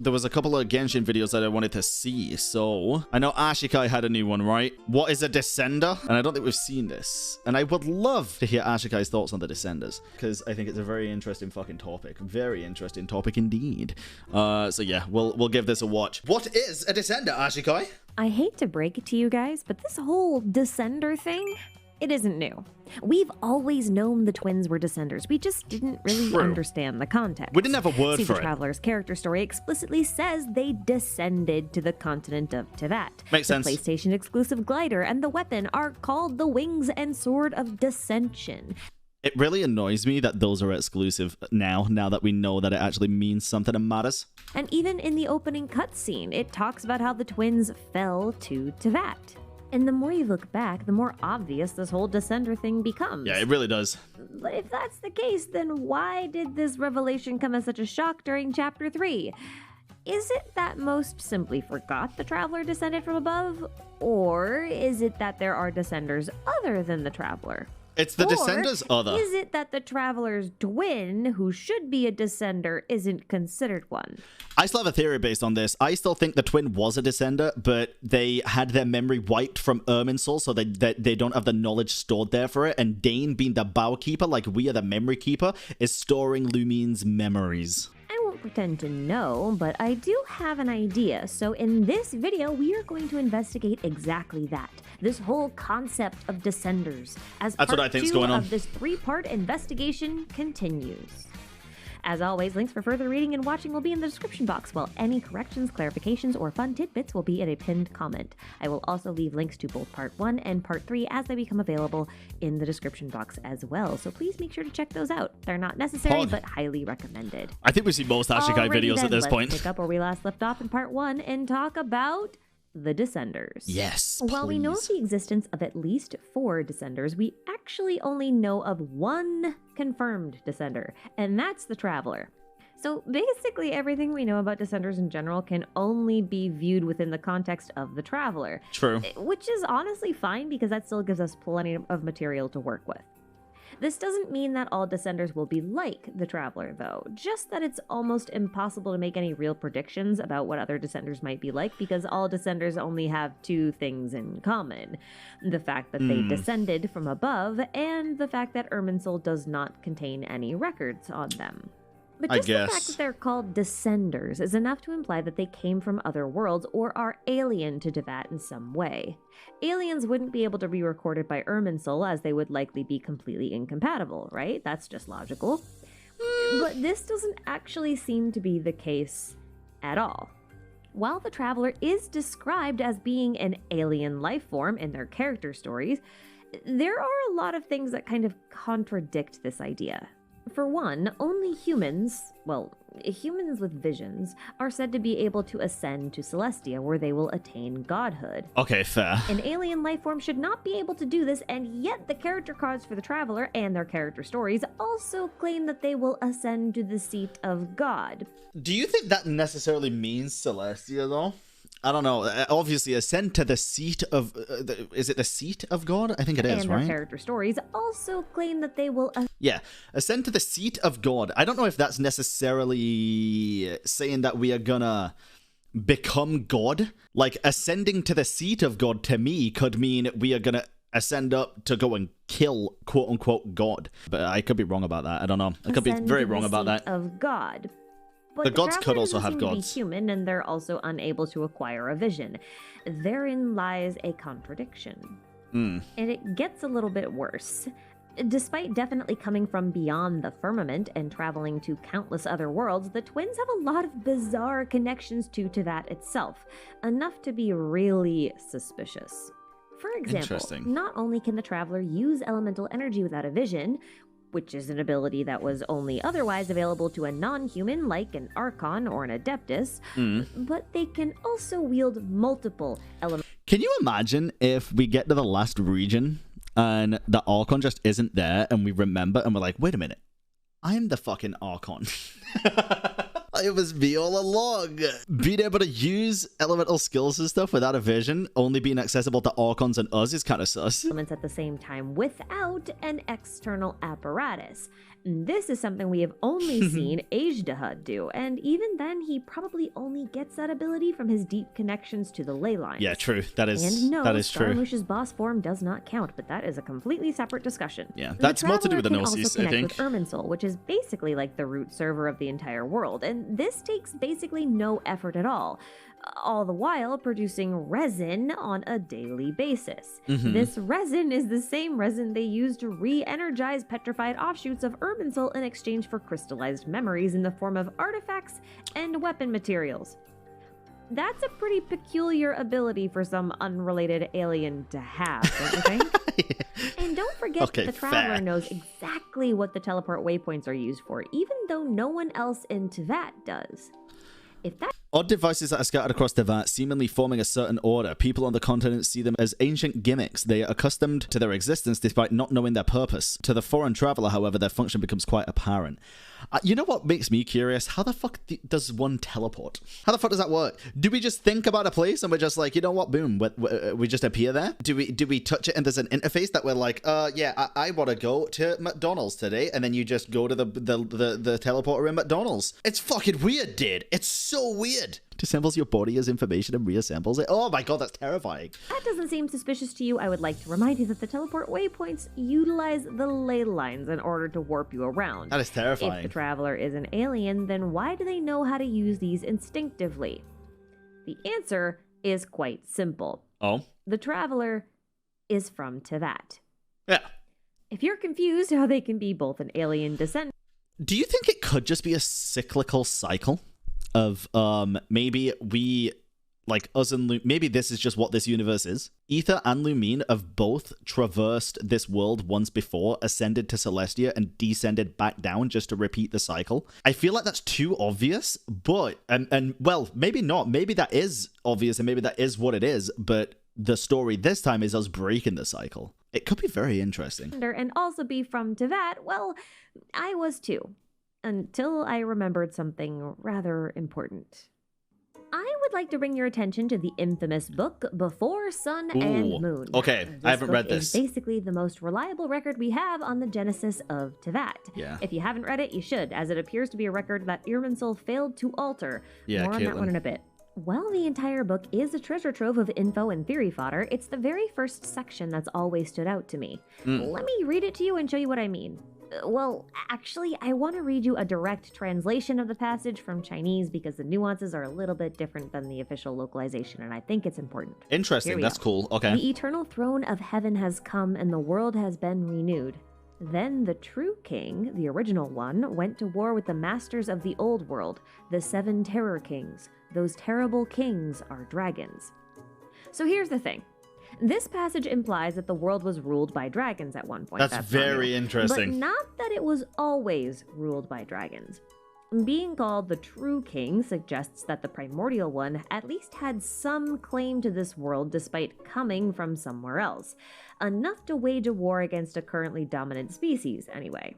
there was a couple of Genshin videos that I wanted to see. So I know Ashikai had a new one, right? What is a Descender? And I don't think we've seen this. And I would love to hear Ashikai's thoughts on the Descenders, because I think it's a very interesting fucking topic. Very interesting topic indeed. So yeah, we'll give this a watch. What is a Descender, Ashikai? I hate to break it to you guys, but this whole Descender thing, it isn't new. We've always known the twins were Descenders. We just didn't really understand the context. We didn't have a word See, for the it. Traveler's character story explicitly says they descended to the continent of Teyvat. Makes sense. The PlayStation exclusive glider and the weapon are called the Wings and Sword of Descension. It really annoys me that those are exclusive now that we know that it actually means something and matters. And even in the opening cutscene, it talks about how the twins fell to Teyvat. And the more you look back, the more obvious this whole Descender thing becomes. Yeah, it really does. But if that's the case, then why did this revelation come as such a shock during Chapter 3? Is it that most simply forgot the Traveler descended from above? Or is it that there are Descenders other than the Traveler? It's the Descenders other. Is it that the Traveler's twin, who should be a Descender, isn't considered one? I still have a theory based on this. I still think the twin was a Descender, but they had their memory wiped from Irminsul, so they don't have the knowledge stored there for it. And Dane, being the Bow Keeper, like we are the Memory Keeper, is storing Lumine's memories. I won't pretend to know, but I do have an idea. So in this video, we are going to investigate exactly that. This whole concept of Descenders, as That's what I part think's 2 going on. of this 3-part investigation continues. As always, links for further reading and watching will be in the description box, while any corrections, clarifications, or fun tidbits will be in a pinned comment. I will also leave links to both Part 1 and Part 3 as they become available in the description box as well, so please make sure to check those out. They're not necessary, but highly recommended. I think we see most Ashikai videos then, at this let's point. Pick up where we last left off in Part 1 and talk about the Descenders. Yes, While we know of the existence of at least 4 Descenders, we actually only know of 1 confirmed Descender, and that's the Traveler. So basically everything we know about Descenders in general can only be viewed within the context of the Traveler. True. Which is honestly fine, because that still gives us plenty of material to work with. This doesn't mean that all Descenders will be like the Traveler, though, just that it's almost impossible to make any real predictions about what other Descenders might be like, because all Descenders only have 2 things in common. The fact that they descended from above, and the fact that Irminsul does not contain any records on them. But just the fact that they're called Descenders is enough to imply that they came from other worlds or are alien to Teyvat in some way. Aliens wouldn't be able to be recorded by Irminsul, as they would likely be completely incompatible, right? That's just logical. But this doesn't actually seem to be the case at all. While the Traveler is described as being an alien life form in their character stories, there are a lot of things that kind of contradict this idea. For one, only humans, well, humans with visions, are said to be able to ascend to Celestia, where they will attain godhood. Okay, fair. An alien life form should not be able to do this, and yet the character cards for the Traveler and their character stories also claim that they will ascend to the seat of God. Do you think that necessarily means Celestia, though? I don't know. Obviously, ascend to the seat of... is it the seat of God? I think it is, right? And their character stories also claim that they will... Yeah, ascend to the seat of God. I don't know if that's necessarily saying that we are gonna become God. Like, ascending to the seat of God, to me, could mean we are gonna ascend up to go and kill, quote-unquote, God. But I could be wrong about that. I don't know. I could be very wrong about that. Of God. But the gods could also have seem to be gods. Human, and they're also unable to acquire a vision. Therein lies a contradiction. And it gets a little bit worse. Despite definitely coming from beyond the firmament and traveling to countless other worlds, the twins have a lot of bizarre connections to Teyvat itself, enough to be really suspicious. For example, not only can the Traveler use elemental energy without a vision, which is an ability that was only otherwise available to a non-human like an Archon or an Adeptus, but they can also wield multiple elements. Can you imagine if we get to the last region and the Archon just isn't there and we remember and we're like, wait a minute, I'm the fucking Archon. It was me all along. Being able to use elemental skills and stuff without a vision, only being accessible to Archons and us is kind of sus. Elements at the same time without an external apparatus. This is something we have only seen Ajdahad do, and even then he probably only gets that ability from his deep connections to the ley lines. Yeah, true. That is true. Skarmouche's boss form does not count, but that is a completely separate discussion. Yeah, that's more to do with the Gnosis, I think. With Irminsul, which is basically like the root server of the entire world, and this takes basically no effort at all the while producing resin on a daily basis. This resin is the same resin they use to re-energize petrified offshoots of Irminsul in exchange for crystallized memories in the form of artifacts and weapon materials. That's a pretty peculiar ability for some unrelated alien to have, don't you think? And don't forget that the Traveler knows exactly what the teleport waypoints are used for, even though no one else in Teyvat does. If that Odd devices that are scattered across Teyvat, seemingly forming a certain order. People on the continent see them as ancient gimmicks. They are accustomed to their existence despite not knowing their purpose. To the foreign traveler, however, their function becomes quite apparent. You know what makes me curious? How the fuck does one teleport? How the fuck does that work? Do we just think about a place and we're just like, you know what, boom, we just appear there? Do we touch it and there's an interface that we're like, yeah, I want to go to McDonald's today, and then you just go to the teleporter in McDonald's? It's fucking weird, dude. It's so weird. Disassembles your body as information and reassembles it. Oh my god, that's terrifying. That doesn't seem suspicious to you. I would like to remind you that the teleport waypoints utilize the ley lines in order to warp you around. That is terrifying. If the Traveler is an alien, then why do they know how to use these instinctively? The answer is quite simple. Oh? The Traveler is from Teyvat. Yeah. If you're confused how they can be both an alien descendant... Do you think it could just be a cyclical cycle? Of maybe we, like us and maybe this is just what this universe is. Ether and Lumine have both traversed this world once before, ascended to Celestia, and descended back down just to repeat the cycle. I feel like that's too obvious, but and well, maybe not. Maybe that is obvious, and maybe that is what it is. But the story this time is us breaking the cycle. It could be very interesting. And also be from Teyvat. Well, I was too. Until I remembered something rather important. I would like to bring your attention to the infamous book Before Sun and Moon. Okay, I haven't read this. It's basically the most reliable record we have on the genesis of Teyvat. Yeah. If you haven't read it, you should, as it appears to be a record that Irminsul failed to alter. Yeah, More on that one in a bit. While the entire book is a treasure trove of info and theory fodder, it's the very first section that's always stood out to me. Let me read it to you and show you what I mean. Well, actually, I want to read you a direct translation of the passage from Chinese because the nuances are a little bit different than the official localization, and I think it's important. Interesting, that's cool. Okay. The eternal throne of heaven has come, and the world has been renewed. Then the true king, the original one, went to war with the masters of the old world, the 7 terror kings. Those terrible kings are dragons. So here's the thing. This passage implies that the world was ruled by dragons at one point. That's very interesting. But not that it was always ruled by dragons. Being called the true king suggests that the primordial one at least had some claim to this world despite coming from somewhere else. Enough to wage a war against a currently dominant species, anyway.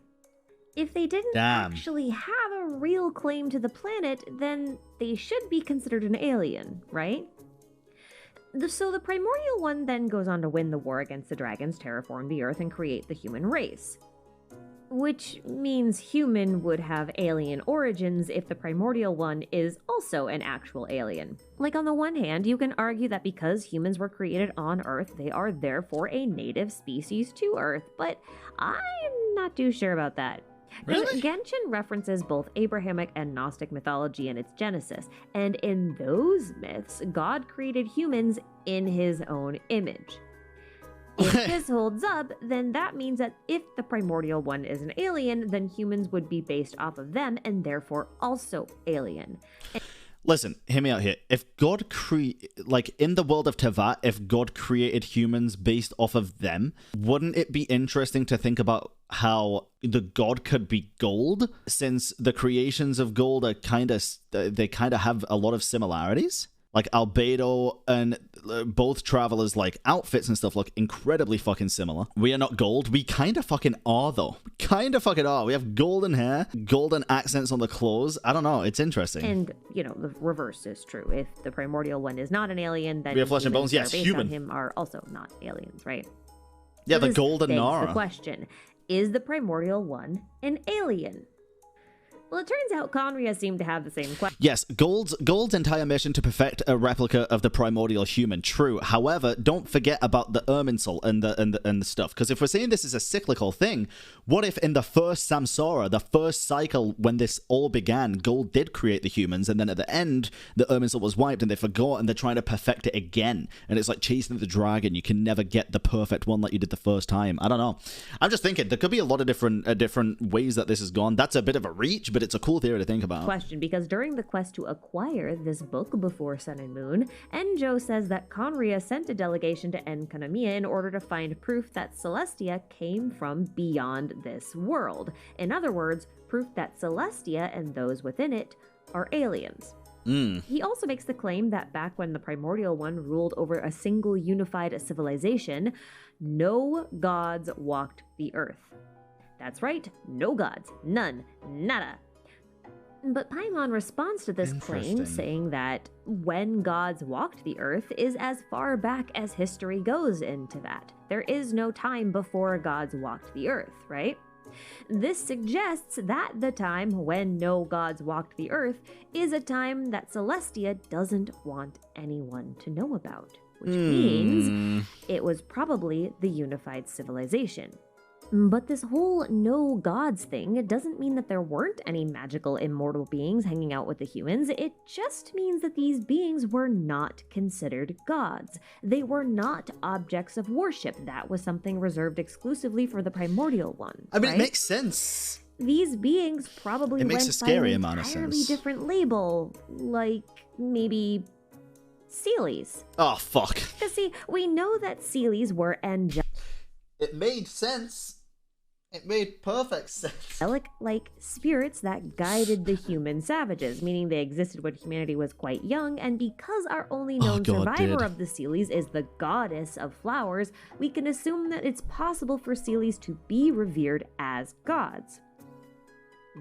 If they didn't actually have a real claim to the planet, then they should be considered an alien, right? So the primordial one then goes on to win the war against the dragons, terraform the earth, and create the human race. Which means human would have alien origins if the primordial one is also an actual alien. Like, on the one hand, you can argue that because humans were created on Earth, they are therefore a native species to Earth, but I'm not too sure about that. Really? Genshin references both Abrahamic and Gnostic mythology in its genesis, and in those myths, God created humans in his own image. If this holds up, then that means that if the primordial one is an alien, then humans would be based off of them and therefore also alien. Listen, hear me out here. If God in the world of Teyvat, if God created humans based off of them, wouldn't it be interesting to think about how the god could be gold, since the creations of gold are they kind of have a lot of similarities? Like Albedo and both travelers like outfits and stuff look incredibly fucking similar. We are not gold. We kind of fucking are though. Kind of fucking are. We have golden hair, golden accents on the clothes. I don't know. It's interesting. And, you know, the reverse is true. If the primordial one is not an alien, then we have flesh and bones. Yes, based human. on him are also not aliens, right? Yeah, So the this golden begs Nara. the question, is the primordial one an alien? Well, it turns out Conria seemed to have the same question. Yes, Gold's entire mission to perfect a replica of the primordial human. True. However, don't forget about the Irminsul and the stuff. Because if we're saying this is a cyclical thing, what if in the first Samsara, the first cycle when this all began, Gold did create the humans, and then at the end, the Irminsul was wiped and they forgot, and they're trying to perfect it again. And it's like chasing the dragon. You can never get the perfect one like you did the first time. I don't know. I'm just thinking there could be a lot of different ways that this has gone. That's a bit of a reach, but it's a cool theory to think about. Question, because during the quest to acquire this book before Sun and Moon, Enjo says that Conria sent a delegation to Enkanomiya in order to find proof that Celestia came from beyond this world. In other words, proof that Celestia and those within it are aliens. He also makes the claim that back when the Primordial One ruled over a single unified civilization, no gods walked the earth. That's right, no gods, none, nada. But Paimon responds to this claim, saying that when gods walked the earth is as far back as history goes into that. There is no time before gods walked the earth, right? This suggests that the time when no gods walked the earth is a time that Celestia doesn't want anyone to know about, which means it was probably the unified civilization. But this whole no gods thing doesn't mean that there weren't any magical immortal beings hanging out with the humans. It just means that these beings were not considered gods. They were not objects of worship. That was something reserved exclusively for the primordial one. I mean, right? It makes sense. These beings probably went by an entirely different label, like maybe Seelies. Oh, fuck. Because see, we know that Seelies were angelic. It made sense. It made perfect sense. Like spirits that guided the human savages, meaning they existed when humanity was quite young, and because our only known survivor of the Seelies is the goddess of flowers, we can assume that it's possible for Seelies to be revered as gods.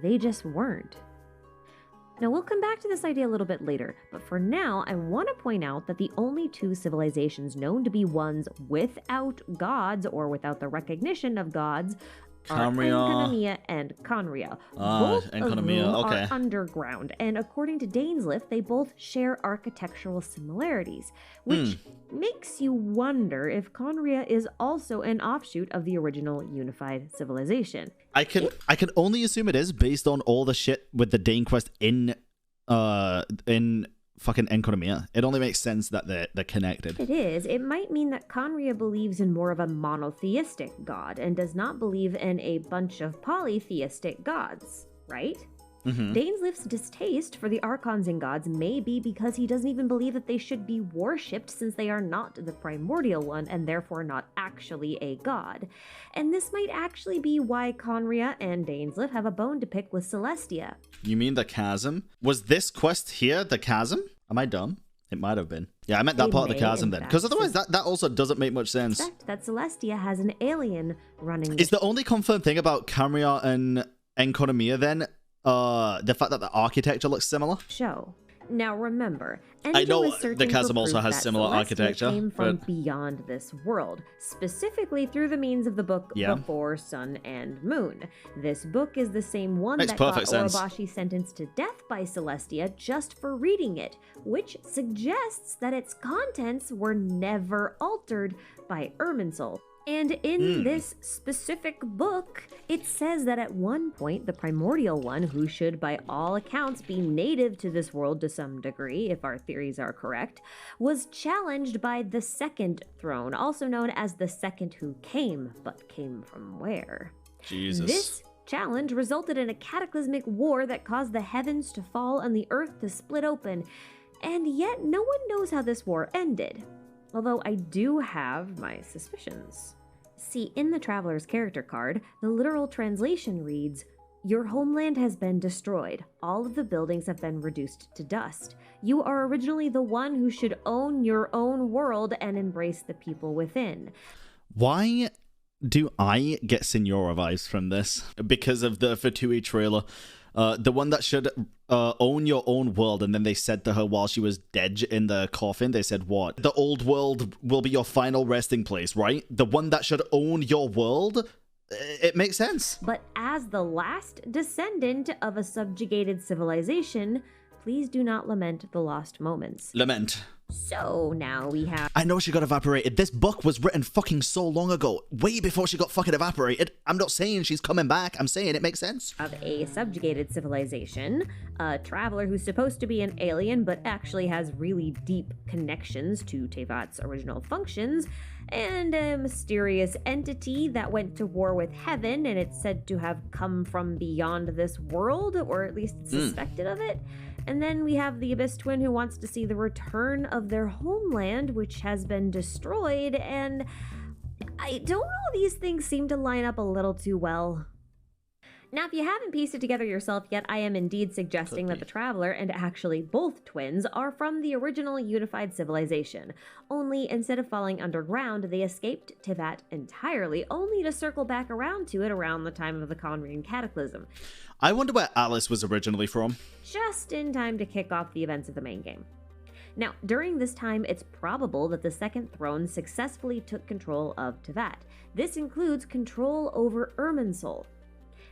They just weren't. Now, we'll come back to this idea a little bit later, but for now, I want to point out that the only two civilizations known to be ones without gods or without the recognition of gods are Enkanomiya and Conria. Both of whom are underground, and according to Dainsliff, they both share architectural similarities, which makes you wonder if Conria is also an offshoot of the original unified civilization. I can only assume it is based on all the shit with the Dane quest in fucking Enkanomiya. It only makes sense that they're connected. It is. It might mean that Conria believes in more of a monotheistic god and does not believe in a bunch of polytheistic gods, right? Dainsliff's distaste for the Archons and gods may be because he doesn't even believe that they should be worshipped since they are not the primordial one and therefore not actually a god. And this might actually be why Conria and Dainsliff have a bone to pick with Celestia. You mean the chasm? Was this quest here the chasm? Am I dumb? It might have been. Yeah, I meant that part of the chasm then. Because otherwise that also doesn't make much sense. That Celestia has an alien running. Is the only confirmed thing about Conria and Enkanomiya then the fact that the architecture looks similar? Now remember, I know the chasm also has similar architecture. Came from beyond this world, specifically through the means of the book Before Sun and Moon. This book is the same one that got Orobashi sentenced to death by Celestia just for reading it, which suggests that its contents were never altered by Irminsul. And in this specific book, it says that at one point, the primordial one, who should by all accounts be native to this world to some degree, if our theories are correct, was challenged by the second throne, also known as the second who came, but came from where? Jesus. This challenge resulted in a cataclysmic war that caused the heavens to fall and the earth to split open, and yet no one knows how this war ended. Although I do have my suspicions. See, in the Traveler's character card, the literal translation reads, "Your homeland has been destroyed. All of the buildings have been reduced to dust. You are originally the one who should own your own world and embrace the people within. Why do I get Signora vibes from this? Because of the Fatui trailer. The one that should own your own world, and then they said to her while she was dead in the coffin, they said what? The old world will be your final resting place, right? The one that should own your world? It makes sense. But as the last descendant of a subjugated civilization, please do not lament the lost moments. Lament. So now we have... I know she got evaporated. This book was written fucking so long ago. Way before she got fucking evaporated. I'm not saying she's coming back. I'm saying it makes sense. Of a subjugated civilization, a traveler who's supposed to be an alien but actually has really deep connections to Tevat's original functions, and a mysterious entity that went to war with heaven, and it's said to have come from beyond this world, or at least suspected of it. And then we have the Abyss Twin who wants to see the return of their homeland, which has been destroyed, and I don't know, these things seem to line up a little too well. Now, if you haven't pieced it together yourself yet, I am indeed suggesting that the Traveler, and actually both twins, are from the original unified civilization. Only, instead of falling underground, they escaped Tevat entirely, only to circle back around to it around the time of the Conrian Cataclysm. I wonder where Alice was originally from. Just in time to kick off the events of the main game. Now, during this time, it's probable that the Second Throne successfully took control of Tevat. This includes control over Irminsul.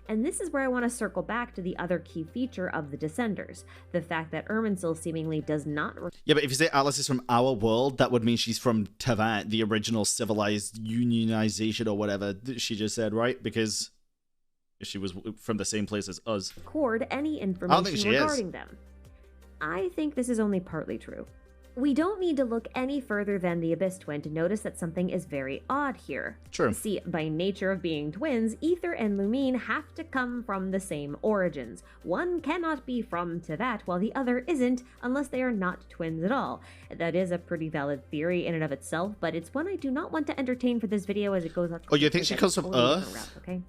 And this is where I want to circle back to the other key feature of the Descenders, the fact that Irminsul seemingly does not... Yeah, but if you say Alice is from our world, that would mean she's from Tevat, the original civilized unionization or whatever she just said, right? Because she was from the same place as us. Record any information regarding them. I think this is only partly true. We don't need to look any further than the Abyss Twin to notice that something is very odd here. True. See, by nature of being twins, Aether and Lumine have to come from the same origins. One cannot be from Tevat while the other isn't, unless they are not twins at all. That is a pretty valid theory in and of itself, but it's one I do not want to entertain for this video as it goes on. Oh, you think she comes from Earth? Route, okay?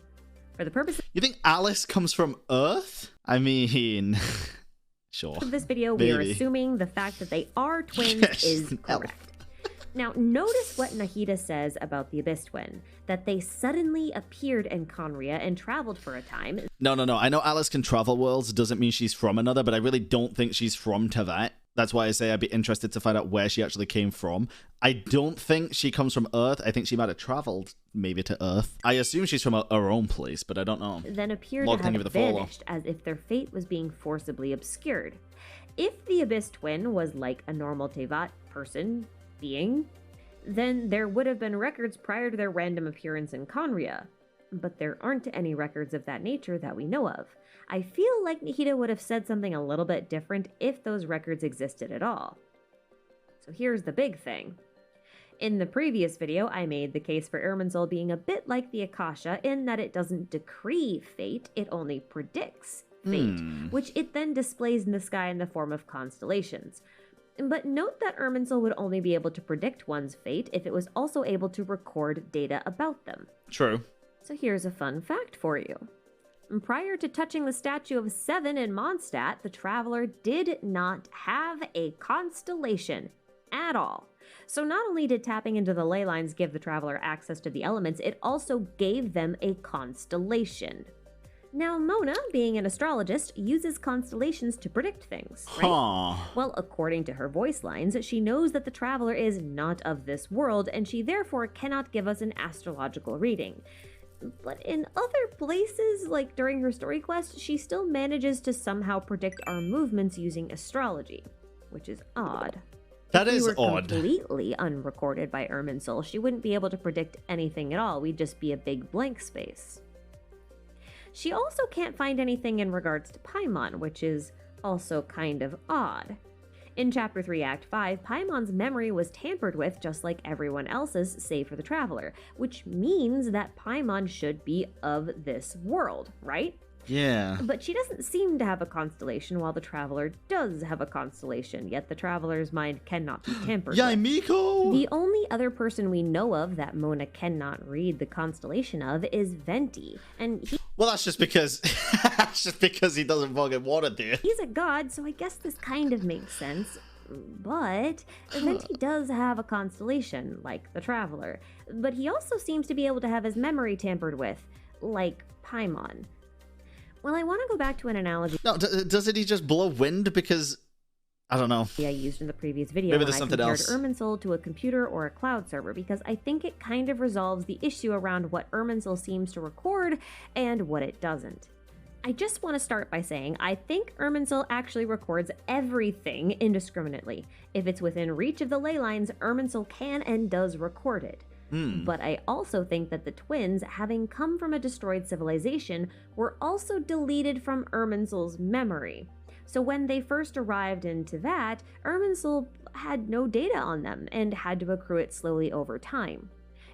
For the purpose You think Alice comes from Earth? I mean... Sure. of this video, we are assuming the fact that they are twins is correct. Now, notice what Nahida says about the Abyss Twin, that they suddenly appeared in Conria and traveled for a time. No. I know Alice can travel worlds, doesn't mean she's from another, but I really don't think she's from Tevat. That's why I say I'd be interested to find out where she actually came from. I don't think she comes from Earth. I think she might have traveled maybe to Earth. I assume she's from her own place, but I don't know. Then appeared to have vanished as if their fate was being forcibly obscured. If the Abyss Twin was like a normal Tevat person, being, then there would have been records prior to their random appearance in Conria. But there aren't any records of that nature that we know of. I feel like Nahida would have said something a little bit different if those records existed at all. So here's the big thing. In the previous video, I made the case for Irminsul being a bit like the Akasha in that it doesn't decree fate, it only predicts fate, which it then displays in the sky in the form of constellations. But note that Irminsul would only be able to predict one's fate if it was also able to record data about them. True. So here's a fun fact for you. Prior to touching the statue of Seven in Mondstadt, the Traveler did not have a constellation at all. So not only did tapping into the ley lines give the Traveler access to the elements, it also gave them a constellation. Now, Mona, being an astrologist, uses constellations to predict things, right? Well, according to her voice lines, she knows that the Traveler is not of this world, and she therefore cannot give us an astrological reading. But in other places, like during her story quest, she still manages to somehow predict our movements using astrology, which is odd. That is odd. If we were odd. Completely unrecorded by Irminsul, she wouldn't be able to predict anything at all. We'd just be a big blank space. She also can't find anything in regards to Paimon, which is also kind of odd. In Chapter 3, Act 5, Paimon's memory was tampered with just like everyone else's, save for the Traveler, which means that Paimon should be of this world, right? Yeah. But she doesn't seem to have a constellation, while the Traveler does have a constellation, yet the Traveler's mind cannot be tampered with. Miko! The only other person we know of that Mona cannot read the constellation of is Venti, and he... Well, that's just because he doesn't fucking want to do it. He's a god, so I guess this kind of makes sense. But Venti does have a constellation, like the Traveler. But he also seems to be able to have his memory tampered with, like Paimon. Well, I want to go back to an analogy. No, doesn't he just blow wind? Because I don't know. I used in the previous video Maybe when there's I something compared else. Irminsul to a computer or a cloud server, because I think it kind of resolves the issue around what Irminsul seems to record and what it doesn't. I just want to start by saying I think Irminsul actually records everything indiscriminately. If it's within reach of the ley lines, Irminsul can and does record it. But I also think that the twins, having come from a destroyed civilization, were also deleted from Irminsul's memory. So when they first arrived in Teyvat, Irminsul had no data on them and had to accrue it slowly over time.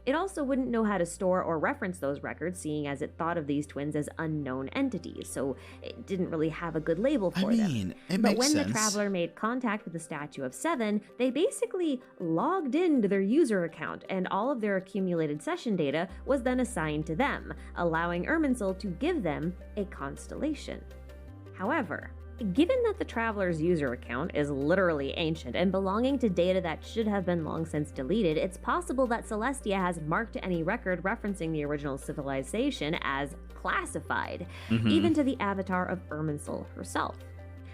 It also wouldn't know how to store or reference those records, seeing as it thought of these twins as unknown entities, so it didn't really have a good label for them. It But makes when sense. the Traveler made contact with the Statue of Seven, they basically logged into their user account, and all of their accumulated session data was then assigned to them, allowing Irminsul to give them a constellation. However, given that the Traveler's user account is literally ancient and belonging to data that should have been long since deleted, it's possible that Celestia has marked any record referencing the original civilization as classified, even to the avatar of Irminsul herself.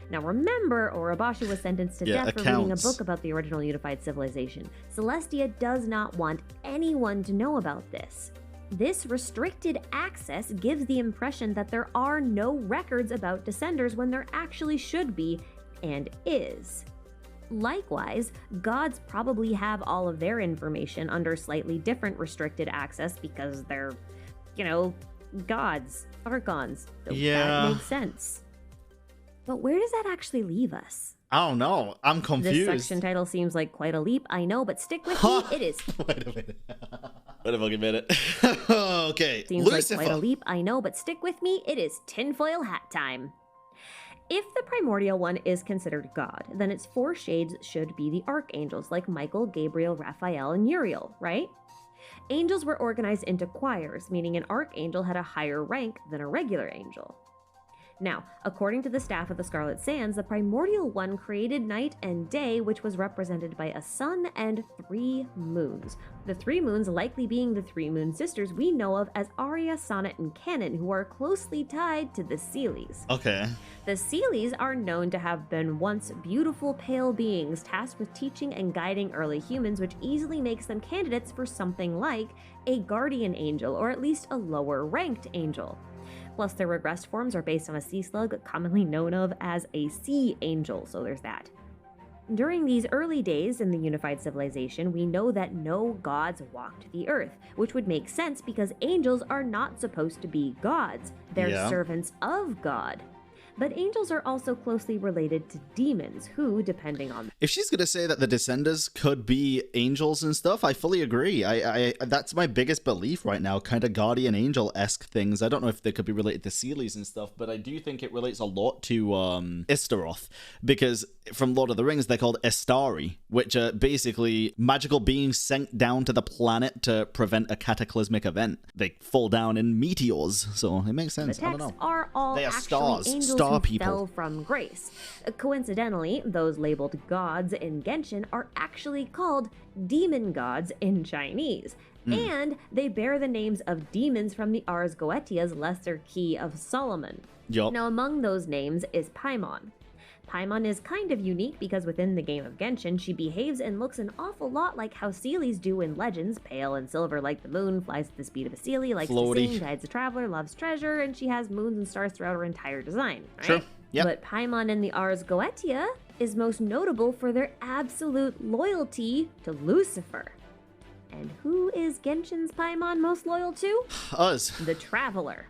Now remember, Orobashi was sentenced to death for reading a book about the original unified civilization. Celestia does not want anyone to know about this. This restricted access gives the impression that there are no records about Descenders when there actually should be, and is. Likewise, gods probably have all of their information under slightly different restricted access because they're, gods, archons. So that makes sense. But where does that actually leave us? I don't know. I'm confused. This section title seems like quite a leap, I know, but stick with me, it is. Wait a minute. Wait a fucking minute. Okay. Seems Lucifer. like quite a leap, I know, but stick with me, it is tinfoil hat time. If the primordial one is considered God, then its four shades should be the archangels, like Michael, Gabriel, Raphael, and Uriel, right? Angels were organized into choirs, meaning an archangel had a higher rank than a regular angel. Now, according to the staff of the Scarlet Sands, the primordial one created night and day, which was represented by a sun and 3 moons. The 3 moons likely being the 3 moon sisters we know of as Arya, Sonnet, and Canon, who are closely tied to the Seelies. Okay. The Seelies are known to have been once beautiful pale beings tasked with teaching and guiding early humans, which easily makes them candidates for something like a guardian angel, or at least a lower ranked angel. Plus, their regressed forms are based on a sea slug, commonly known of as a sea angel, so there's that. During these early days in the unified civilization, we know that no gods walked the earth, which would make sense because angels are not supposed to be gods. They're servants of God. But angels are also closely related to demons, who, depending on... If she's going to say that the Descenders could be angels and stuff, I fully agree. I that's my biggest belief right now, kind of guardian angel-esque things. I don't know if they could be related to Seelies and stuff, but I do think it relates a lot to Istaroth, because from Lord of the Rings, they're called Istari, which are basically magical beings sent down to the planet to prevent a cataclysmic event. They fall down in meteors, so it makes sense. The I don't texts know. are all They are actually stars, angels star who people. fell from grace. Coincidentally, those labeled gods in Genshin are actually called demon gods in Chinese. And they bear the names of demons from the Ars Goetia's Lesser Key of Solomon. Yup. Now, among those names is Paimon. Paimon is kind of unique because within the game of Genshin, she behaves and looks an awful lot like how Seelies do in Legends, pale and silver like the moon, flies at the speed of a Seelie, likes to sing, guides a traveler, loves treasure, and she has moons and stars throughout her entire design, right? Sure. Yep. But Paimon in the Ars Goetia is most notable for their absolute loyalty to Lucifer. And who is Genshin's Paimon most loyal to? Us. The Traveler.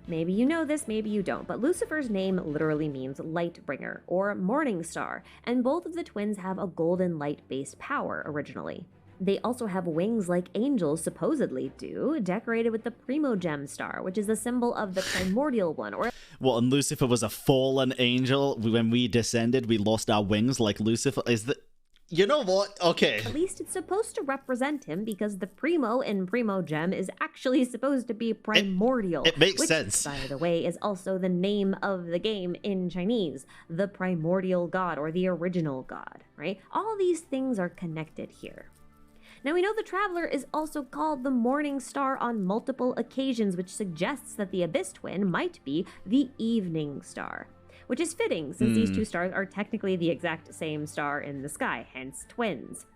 Maybe you know this, maybe you don't, but Lucifer's name literally means light bringer or morning star, and both of the twins have a golden light-based power originally. They also have wings like angels supposedly do, decorated with the Primogem star, which is a symbol of the primordial one, or... What, and Lucifer was a fallen angel? When we descended, we lost our wings like Lucifer? Is that... You know what? Okay. At least it's supposed to represent him because the Primo in Primogem is actually supposed to be primordial. It makes which, sense. by the way, is also the name of the game in Chinese, the primordial god or the original god, right? All these things are connected here. Now, we know the Traveler is also called the Morning Star on multiple occasions, which suggests that the Abyss Twin might be the Evening Star, which is fitting since these two stars are technically the exact same star in the sky, hence twins.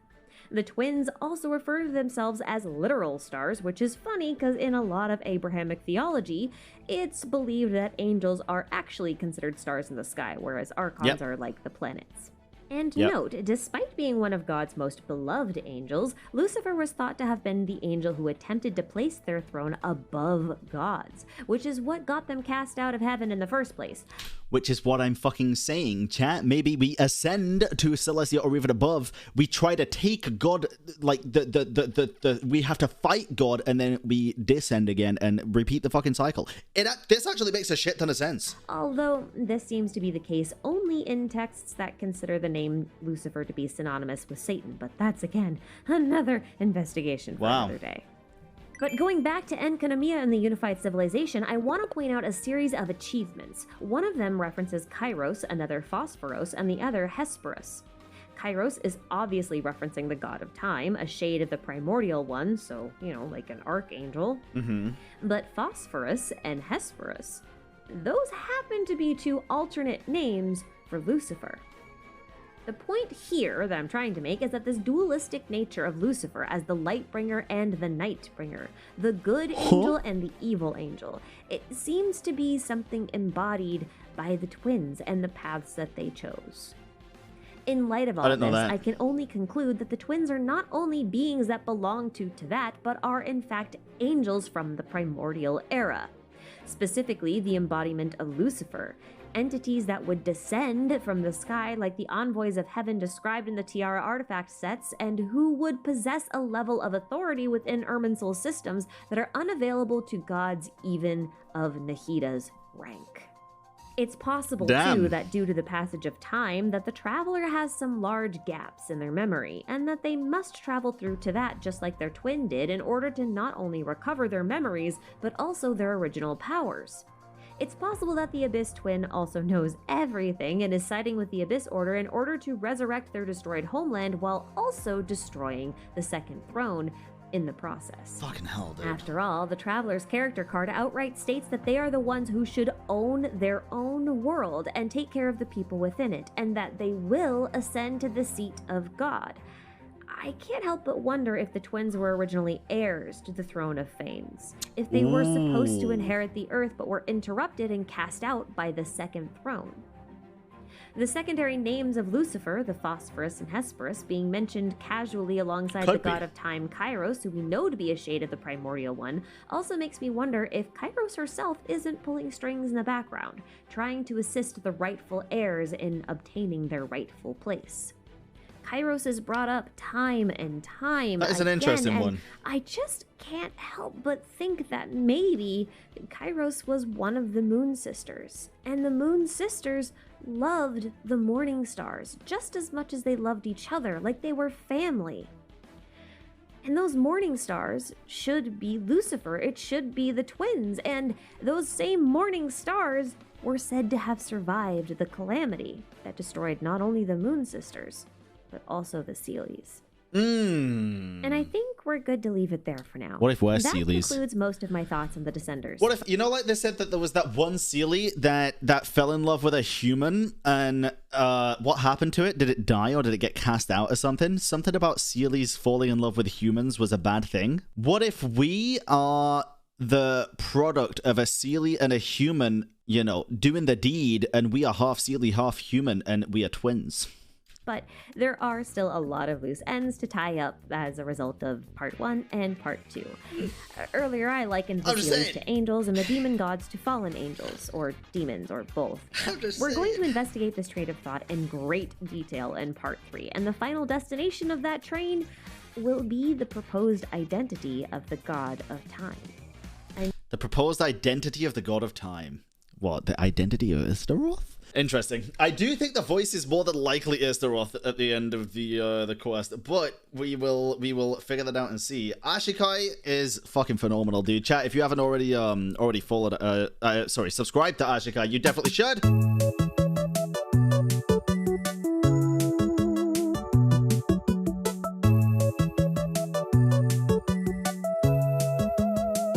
The twins also refer to themselves as literal stars, which is funny because in a lot of Abrahamic theology, it's believed that angels are actually considered stars in the sky, whereas archons are like the planets. And note, despite being one of God's most beloved angels, Lucifer was thought to have been the angel who attempted to place their throne above God's, which is what got them cast out of heaven in the first place. Which is what I'm fucking saying, chat. Maybe we ascend to Celestia or even above. We try to take God, like, we have to fight God, and then we descend again and repeat the fucking cycle. This actually makes a shit ton of sense. Although this seems to be the case only in texts that consider the name Lucifer to be synonymous with Satan, but that's, again, another investigation for another day. But going back to Enkanomiya and the Unified Civilization, I want to point out a series of achievements. One of them references Kairos, another Phosphoros, and the other Hesperus. Kairos is obviously referencing the god of time, a shade of the primordial one, so, you know, like an archangel. But Phosphorus and Hesperus, those happen to be two alternate names for Lucifer. The point here that I'm trying to make is that this dualistic nature of Lucifer as the light bringer and the night bringer, the good angel and the evil angel, it seems to be something embodied by the twins and the paths that they chose. In light of all this, I can only conclude that the twins are not only beings that belong to Tevat, but are in fact angels from the primordial era. Specifically, the embodiment of Lucifer, entities that would descend from the sky like the envoys of heaven described in the Tiara artifact sets, and who would possess a level of authority within Irminsul's systems that are unavailable to gods even of Nahida's rank. It's possible, too, that due to the passage of time, that the Traveler has some large gaps in their memory, and that they must travel through to that just like their twin did in order to not only recover their memories, but also their original powers. It's possible that the Abyss Twin also knows everything and is siding with the Abyss Order in order to resurrect their destroyed homeland while also destroying the Second Throne in the process. Fucking hell, dude. After all, the Traveler's character card outright states that they are the ones who should own their own world and take care of the people within it, and that they will ascend to the seat of God. I can't help but wonder if the twins were originally heirs to the Throne of Fanes. If they were supposed to inherit the earth but were interrupted and cast out by the Second Throne. The secondary names of Lucifer, the Phosphorus and Hesperus, being mentioned casually alongside the god of time Kairos, who we know to be a shade of the primordial one, also makes me wonder if Kairos herself isn't pulling strings in the background, trying to assist the rightful heirs in obtaining their rightful place. Kairos is brought up time and time That is an interesting one. I just can't help but think that maybe Kairos was one of the Moon Sisters. And the Moon Sisters loved the Morning Stars just as much as they loved each other, like they were family. And those Morning Stars should be Lucifer, it should be the twins, and those same Morning Stars were said to have survived the calamity that destroyed not only the Moon Sisters, but also the Seelies. And I think we're good to leave it there for now. What if we're that Seelies? That concludes most of my thoughts on the Descenders. What if, you know, like they said that there was that one Seelie that fell in love with a human, and what happened to it? Did it die or did it get cast out or something? Something about Seelies falling in love with humans was a bad thing. What if we are the product of a Seelie and a human, you know, doing the deed, and we are half Seelie, half human, and we are twins? But there are still a lot of loose ends to tie up as a result of part 1 and part 2. Earlier, I likened the Seelies to angels and the demon gods to fallen angels, or demons, or both. We're going to investigate this train of thought in great detail in part 3, and the final destination of that train will be the proposed identity of the god of time. The proposed identity of the god of time. what, the identity of Istaroth? Interesting. I do think the voice is more than likely Istaroth at the end of the quest, but we will figure that out and see. Ashikai is fucking phenomenal, dude. Chat, if you haven't already followed, subscribed to Ashikai, you definitely should.